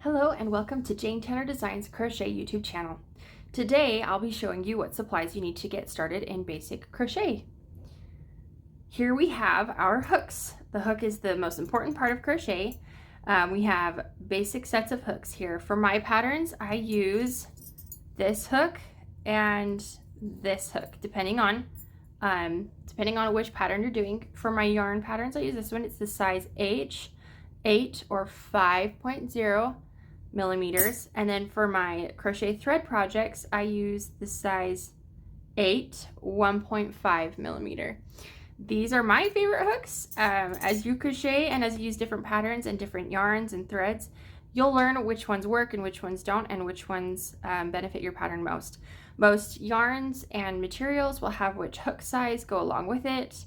Hello and welcome to Jane Tanner Designs Crochet YouTube channel. Today I'll be showing you what supplies you need to get started in basic crochet. Here we have our hooks. The hook is the most important part of crochet. We have basic sets of hooks here. For my patterns, I use this hook and this hook, depending on which pattern you're doing. For my yarn patterns, I use this one. It's the size H, 8 or 5.0 millimeters. And then for my crochet thread projects, I use the size 8, 1.5 millimeter. These are my favorite hooks. As you crochet and as you use different patterns and different yarns and threads, you'll learn which ones work and which ones don't, and which ones benefit your pattern most. Most yarns and materials will have which hook size go along with it,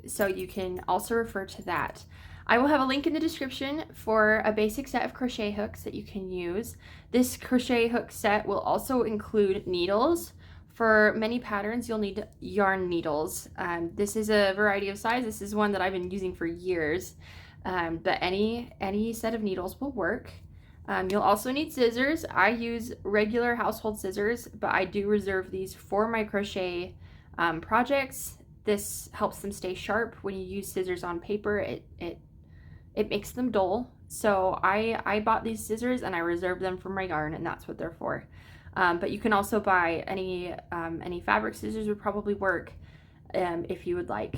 so you can also refer to that. I will have a link in the description for a basic set of crochet hooks that you can use. This crochet hook set will also include needles. For many patterns, you'll need yarn needles. This is a variety of size. This is one that I've been using for years, but any set of needles will work. You'll also need scissors. I use regular household scissors, but I do reserve these for my crochet projects. This helps them stay sharp. When you use scissors on paper, it makes them dull. So I bought these scissors and I reserved them for my yarn, and that's what they're for. But you can also buy any fabric scissors would probably work if you would like.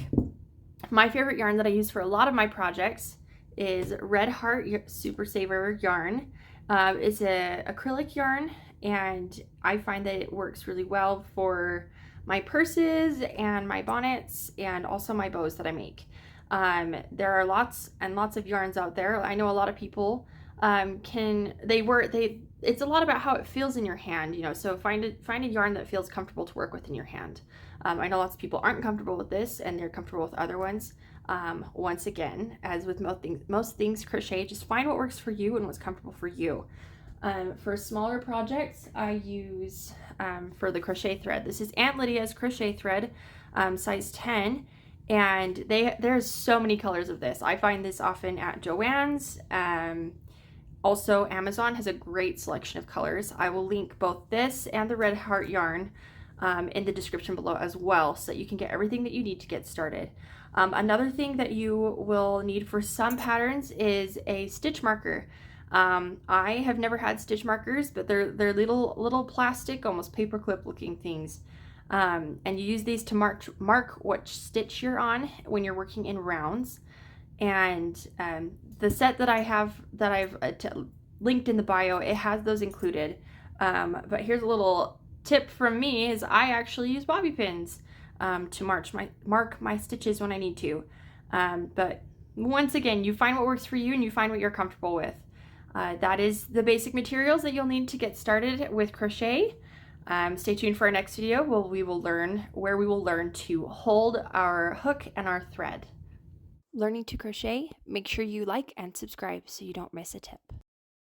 My favorite yarn that I use for a lot of my projects is Red Heart Super Saver yarn. It's an acrylic yarn, and I find that it works really well for my purses and my bonnets and also my bows that I make. There are lots and lots of yarns out there. I know a lot of people it's a lot about how it feels in your hand, you know, so find a yarn that feels comfortable to work with in your hand. I know lots of people aren't comfortable with this and they're comfortable with other ones. Once again, as with most things crochet, just find what works for you and what's comfortable for you. For smaller projects, I use for the crochet thread, this is Aunt Lydia's crochet thread, size 10. And there's so many colors of this. I find this often at Joann's. Also, Amazon has a great selection of colors. I will link both this and the Red Heart yarn in the description below as well, so that you can get everything that you need to get started. Another thing that you will need for some patterns is a stitch marker. I have never had stitch markers, but they're little plastic, almost paperclip looking things. And you use these to mark what stitch you're on when you're working in rounds. And the set that I've linked in the bio, it has those included. But here's a little tip from me: is I actually use bobby pins to mark my stitches when I need to. But once again, you find what works for you and you find what you're comfortable with. That is the basic materials that you'll need to get started with crochet. Stay tuned for our next video where we will learn to hold our hook and our thread. Learning to crochet, make sure you like and subscribe so you don't miss a tip.